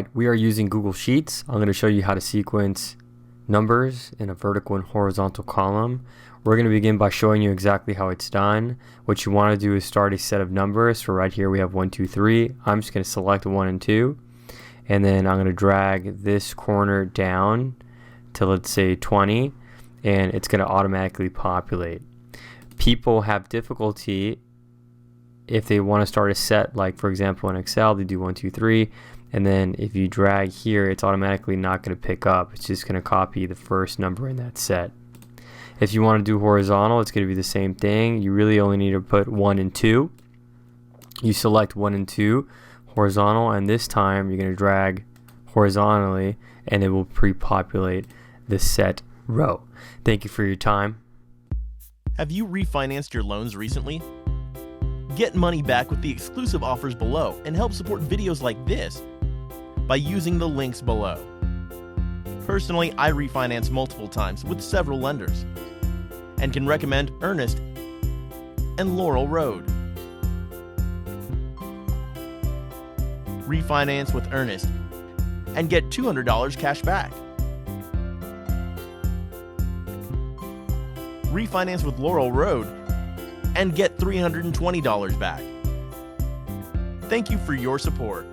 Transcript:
right, we are using Google Sheets. I'm going to show you how to sequence numbers in a vertical and horizontal column. We're going to begin by showing you exactly how it's done. What you want to do is start a set of numbers. So right here we have 1, 2, 3. I'm just going to select 1 and 2. And then I'm going to drag this corner down to, let's say, 20. And it's going to automatically populate. People have difficulty if they want to start a set, like for example in Excel, they do 1, 2, 3. And then if you drag here, it's automatically not going to pick up. It's just going to copy the first number in that set. If you want to do horizontal, it's going to be the same thing. You really only need to put 1 and 2. You select 1 and 2 horizontal, and this time you're going to drag horizontally and it will pre-populate the set row. Thank you for your time. Have you refinanced your loans recently? Get money back with the exclusive offers below and help support videos like this by using the links below. Personally, I refinance multiple times with several lenders and can recommend Earnest and Laurel Road. Refinance with Earnest and get $200 cash back. Refinance with Laurel Road and get $320 back. Thank you for your support.